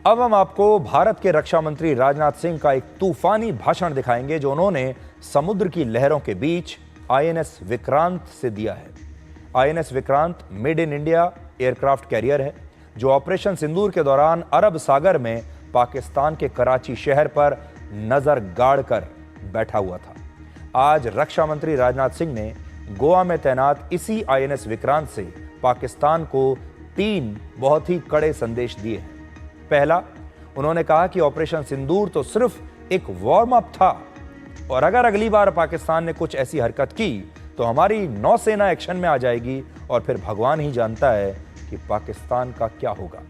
अब हम आपको भारत के रक्षा मंत्री राजनाथ सिंह का एक तूफानी भाषण दिखाएंगे जो उन्होंने समुद्र की लहरों के बीच आईएनएस विक्रांत से दिया है। INS Vikrant made in India aircraft carrier है जो ऑपरेशन सिंदूर के दौरान अरब सागर में पाकिस्तान के कराची शहर पर नजर गाड़ कर बैठा हुआ था। आज रक्षा मंत्री राजनाथ सिंह ने गोवा में तैनात इसी आईएनएस विक्रांत से पाकिस्तान को 3 बहुत ही कड़े संदेश दिए हैं। पहला, उन्होंने कहा कि ऑपरेशन सिंदूर तो सिर्फ एक वार्म अप था और अगर अगली बार पाकिस्तान ने कुछ ऐसी हरकत की तो हमारी नौसेना एक्शन में आ जाएगी और फिर भगवान ही जानता है कि पाकिस्तान का क्या होगा।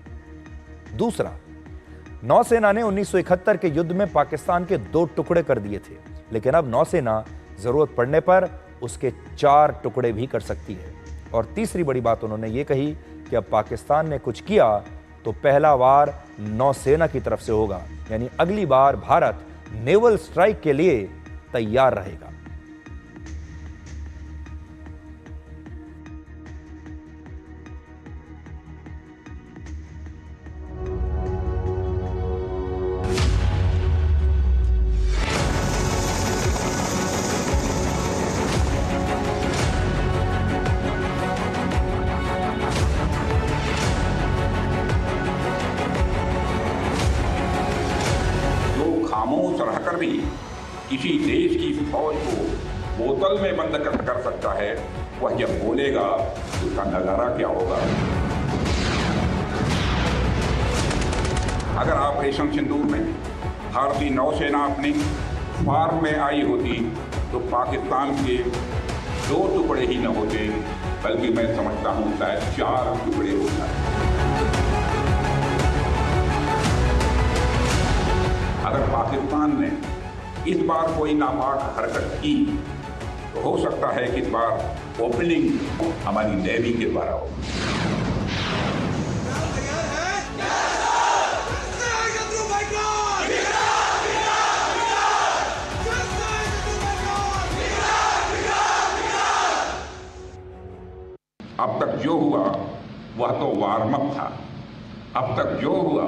दूसरा, नौसेना ने 1971 के युद्ध में पाकिस्तान के 2 टुकड़े कर दिए थे, लेकिन अब नौसेना जरूरत पड़ने पर उसके 4 टुकड़े भी कर सकती है। और तीसरी बड़ी बात उन्होंने ये कही कि अब पाकिस्तान ने कुछ किया तो पहला वार नौसेना की तरफ से होगा, यानी अगली बार भारत नेवल स्ट्राइक के लिए तैयार रहेगा। खामोश रहकर भी किसी देश की फौज को बोतल में बंद कर सकता है, वह जब बोलेगा तो उसका नजारा क्या होगा। अगर ऑपरेशन सिंदूर में भारतीय नौसेना अपनी फार्म में आई होती तो पाकिस्तान के 2 टुकड़े ही न होते, बल्कि मैं समझता हूं शायद 4 टुकड़े होता है। अगर पाकिस्तान ने इस बार कोई नापाक हरकत की तो हो सकता है कि इस बार ओपनिंग हमारी नेवी के द्वारा हो। अब तक जो हुआ वह तो वार्म अप था। अब तक जो हुआ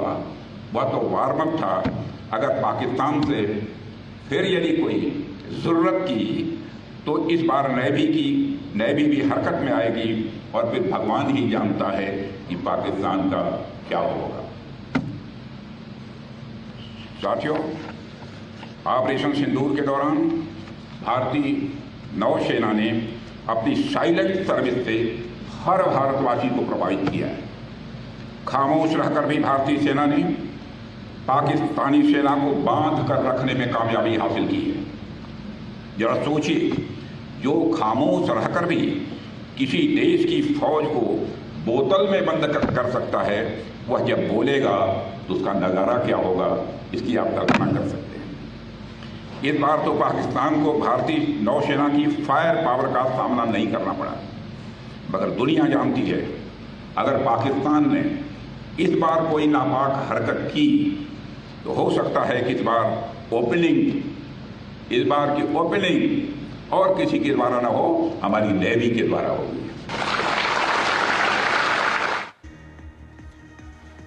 वह तो वार्म अप था। अगर पाकिस्तान से फिर यदि कोई जरूरत की तो इस बार नेवी भी हरकत में आएगी और फिर भगवान ही जानता है कि पाकिस्तान का क्या होगा। साथियों, ऑपरेशन सिंदूर के दौरान भारतीय नौसेना ने अपनी साइलेंट सर्विस से हर भारतवासी को प्रभावित किया है। खामोश रहकर भी भारतीय सेना ने पाकिस्तानी सेना को बांध कर रखने में कामयाबी हासिल की है। जरा सोचिए, जो खामोश रहकर भी किसी देश की फौज को बोतल में बंद कर सकता है, वह जब बोलेगा तो उसका नज़ारा क्या होगा, इसकी आप कल्पना कर सकते हैं। इस बार तो पाकिस्तान को भारतीय नौसेना की फायर पावर का सामना नहीं करना पड़ा, मगर दुनिया जानती है अगर पाकिस्तान ने इस बार कोई नापाक हरकत की तो हो सकता है कि इस बार की ओपनिंग और किसी के द्वारा ना हो, हमारी नेवी के द्वारा होगी।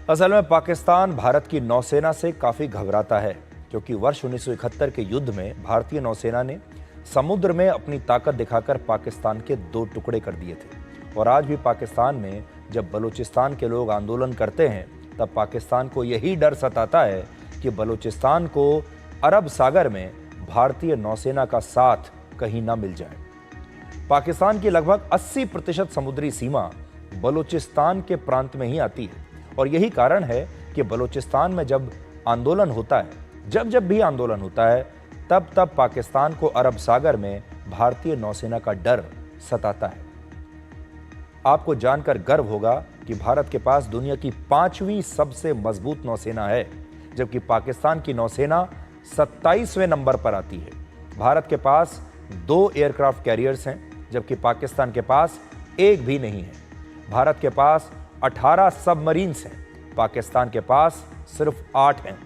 असल में पाकिस्तान भारत की नौसेना से काफी घबराता है, क्योंकि वर्ष 1971 के युद्ध में भारतीय नौसेना ने समुद्र में अपनी ताकत दिखाकर पाकिस्तान के 2 टुकड़े कर दिए थे। और आज भी पाकिस्तान में जब बलूचिस्तान के लोग आंदोलन करते हैं तब पाकिस्तान को यही डर सताता है कि बलूचिस्तान को अरब सागर में भारतीय नौसेना का साथ कहीं ना मिल जाए। पाकिस्तान की लगभग 80% समुद्री सीमा बलूचिस्तान के प्रांत में ही आती है और यही कारण है कि बलूचिस्तान में जब आंदोलन होता है, जब भी आंदोलन होता है, तब पाकिस्तान को अरब सागर में भारतीय नौसेना का डर सताता है। आपको जानकर गर्व होगा कि भारत के पास दुनिया की 5वीं सबसे मजबूत नौसेना है, जबकि पाकिस्तान की नौसेना 27वें नंबर पर आती है। भारत के पास 2 एयरक्राफ्ट कैरियर्स हैं, जबकि पाकिस्तान के पास एक भी नहीं है। भारत के पास 18 सबमरीन्स हैं, पाकिस्तान के पास सिर्फ 8 हैं।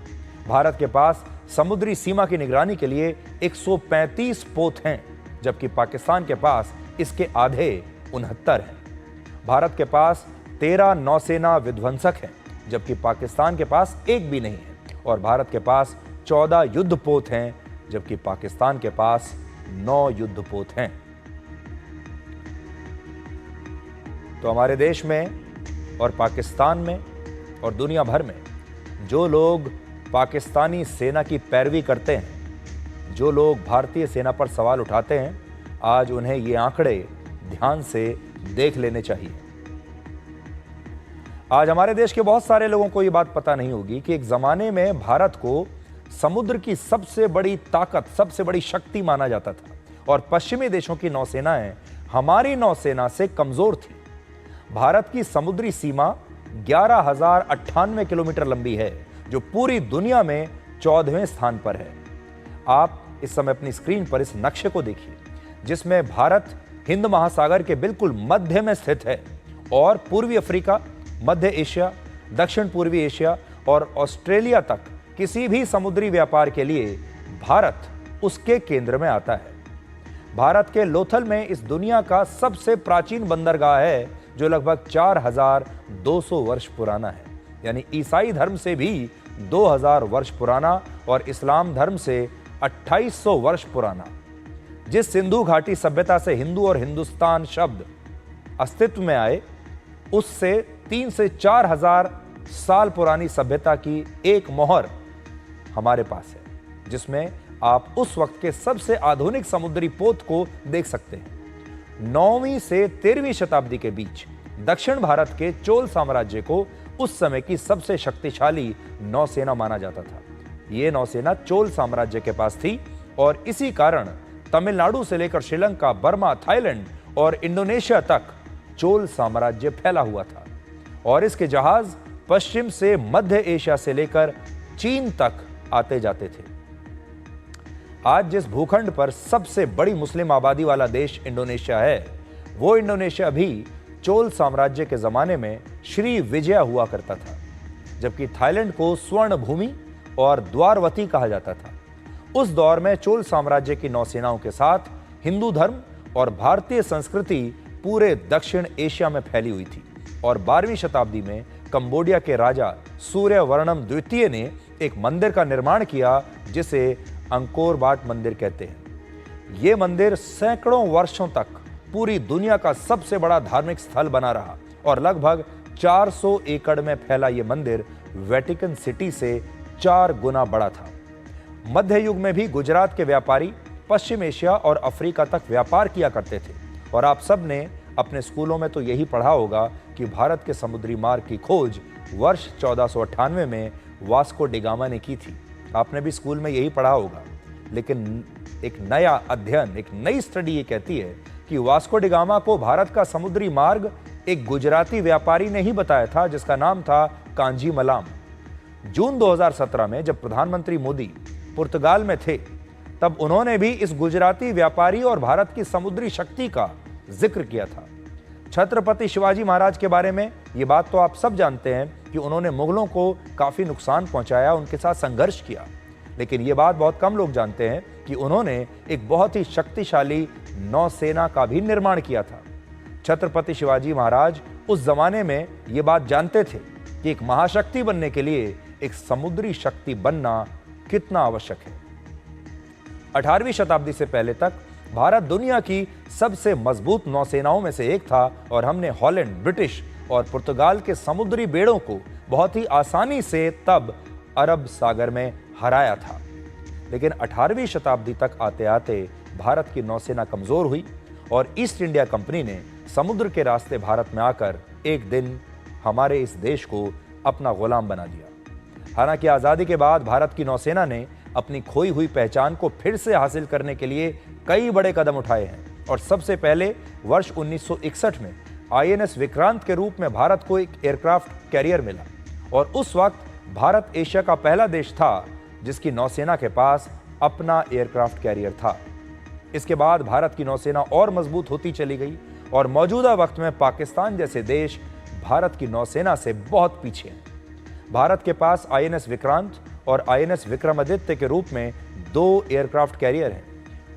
भारत के पास समुद्री सीमा की निगरानी के लिए 135 पोत हैं, जबकि पाकिस्तान के पास इसके आधे 69 हैं। भारत के पास 13 नौसेना विध्वंसक हैं, जबकि पाकिस्तान के पास एक भी नहीं है। और भारत के पास 14 युद्धपोत हैं, जबकि पाकिस्तान के पास 9 युद्धपोत हैं। तो हमारे देश में और पाकिस्तान में और दुनिया भर में जो लोग पाकिस्तानी सेना की पैरवी करते हैं, जो लोग भारतीय सेना पर सवाल उठाते हैं, आज उन्हें ये आंकड़े ध्यान से देख लेने चाहिए। आज हमारे देश के बहुत सारे लोगों को ये बात पता नहीं होगी कि एक जमाने में भारत को समुद्र की सबसे बड़ी ताकत, सबसे बड़ी शक्ति माना जाता था और पश्चिमी देशों की नौसेनाएं हमारी नौसेना से कमजोर थी। भारत की समुद्री सीमा 11,098 किलोमीटर लंबी है, जो पूरी दुनिया में 14वें स्थान पर है। आप इस समय अपनी स्क्रीन पर इस नक्शे को देखिए, जिसमें भारत हिंद महासागर के बिल्कुल मध्य में स्थित है और पूर्वी अफ्रीका, मध्य एशिया, दक्षिण पूर्वी एशिया और ऑस्ट्रेलिया तक किसी भी समुद्री व्यापार के लिए भारत उसके केंद्र में आता है। भारत के लोथल में इस दुनिया का सबसे प्राचीन बंदरगाह है, जो लगभग 4,200 वर्ष पुराना है, यानी ईसाई धर्म से भी 2,000 वर्ष पुराना और इस्लाम धर्म से 2,800 वर्ष पुराना। जिस सिंधु घाटी सभ्यता से हिंदू और हिंदुस्तान शब्द अस्तित्व में आए, उससे 3 से 4,000 साल पुरानी सभ्यता की एक मोहर हमारे पास है, जिसमें आप उस वक्त के सबसे आधुनिक समुद्री पोत को देख सकते हैं। 9वीं से 13वीं शताब्दी के बीच दक्षिण भारत के चोल साम्राज्य को उस समय की सबसे शक्तिशाली नौसेना माना जाता था। यह नौसेना चोल साम्राज्य के पास थी और इसी कारण तमिलनाडु से लेकर श्रीलंका, बर्मा, थाईलैंड और इंडोनेशिया तक चोल साम्राज्य फैला हुआ था और इसके जहाज पश्चिम से मध्य एशिया से लेकर चीन तक आते जाते थे। आज जिस भूखंड पर सबसे बड़ी मुस्लिम आबादी वाला देश इंडोनेशिया है, वो इंडोनेशिया भी चोल साम्राज्य के जमाने में श्री विजया हुआ करता था, जबकि थाईलैंड को स्वर्ण भूमि और द्वारवती कहा जाता था। उस दौर में चोल साम्राज्य की नौसेनाओं के साथ हिंदू धर्म और भारतीय संस्कृति पूरे दक्षिण एशिया में फैली हुई थी और 12वीं शताब्दी में कंबोडिया के राजा सूर्यवर्णम द्वितीय ने एक मंदिर का निर्माण किया, जिसे अंकोर वाट मंदिर कहते हैं। यह मंदिर सैकड़ों वर्षों तक पूरी दुनिया का सबसे बड़ा धार्मिक स्थल बना रहा और लगभग 400 एकड़ में फैला यह मंदिर वेटिकन सिटी से 4 गुना बड़ा था। मध्य युग में भी गुजरात के व्यापारी पश्चिम एशिया और अफ्रीका तक व्यापार किया करते थे और आप सब ने अपने स्कूलों में तो यही पढ़ा होगा कि भारत के समुद्री मार्ग की खोज वर्ष 1498 में वास्को डिगामा ने की थी। आपने भी स्कूल में यही पढ़ा होगा, लेकिन एक नया अध्ययन, एक नई स्टडी ये कहती है कि वास्को डिगामा को भारत का समुद्री मार्ग एक गुजराती व्यापारी ने ही बताया था, जिसका नाम था कांजी मलाम। जून 2017 में जब प्रधानमंत्री मोदी पुर्तगाल में थे, तब उन्होंने भी इस गुजराती व्यापारी और भारत की समुद्री शक्ति का जिक्र किया था। छत्रपति शिवाजी महाराज के बारे में ये बात तो आप सब जानते हैं कि उन्होंने मुगलों को काफी नुकसान पहुंचाया, उनके साथ संघर्ष किया, लेकिन ये बात बहुत कम लोग जानते हैं कि उन्होंने एक बहुत ही शक्तिशाली नौसेना का भी निर्माण किया था। छत्रपति शिवाजी महाराज उस जमाने में ये बात जानते थे कि एक महाशक्ति बनने के लिए एक समुद्री शक्ति बनना कितना आवश्यक है। 18वीं शताब्दी से पहले तक भारत दुनिया की सबसे मजबूत नौसेनाओं में से एक था और हमने हॉलैंड, ब्रिटिश और पुर्तगाल के समुद्री बेड़ों को बहुत ही आसानी से तब अरब सागर में हराया था। लेकिन 18वीं शताब्दी तक आते आते भारत की नौसेना कमजोर हुई और ईस्ट इंडिया कंपनी ने समुद्र के रास्ते भारत में आकर एक दिन हमारे इस देश को अपना गुलाम बना दिया। हालांकि आज़ादी के बाद भारत की नौसेना ने अपनी खोई हुई पहचान को फिर से हासिल करने के लिए कई बड़े कदम उठाए हैं और सबसे पहले वर्ष 1961 में आईएनएस विक्रांत के रूप में भारत को एक एयरक्राफ्ट कैरियर मिला और उस वक्त भारत एशिया का पहला देश था जिसकी नौसेना के पास अपना एयरक्राफ्ट कैरियर था। इसके बाद भारत की नौसेना और मजबूत होती चली गई और मौजूदा वक्त में पाकिस्तान जैसे देश भारत की नौसेना से बहुत पीछे हैं। भारत के पास आईएनएस विक्रांत और आईएनएस विक्रमादित्य के रूप में 2 एयरक्राफ्ट कैरियर हैं।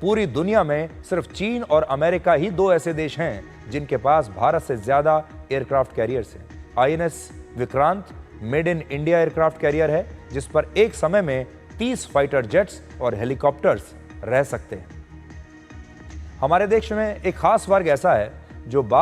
पूरी दुनिया में सिर्फ चीन और अमेरिका ही 2 ऐसे देश हैं जिनके पास भारत से ज्यादा एयरक्राफ्ट कैरियर्स हैं। INS Vikrant made in India aircraft carrier है, जिस पर एक समय में 30 फाइटर जेट्स और हेलीकॉप्टर्स रह सकते हैं। हमारे देश में एक खास वर्ग ऐसा है जो बार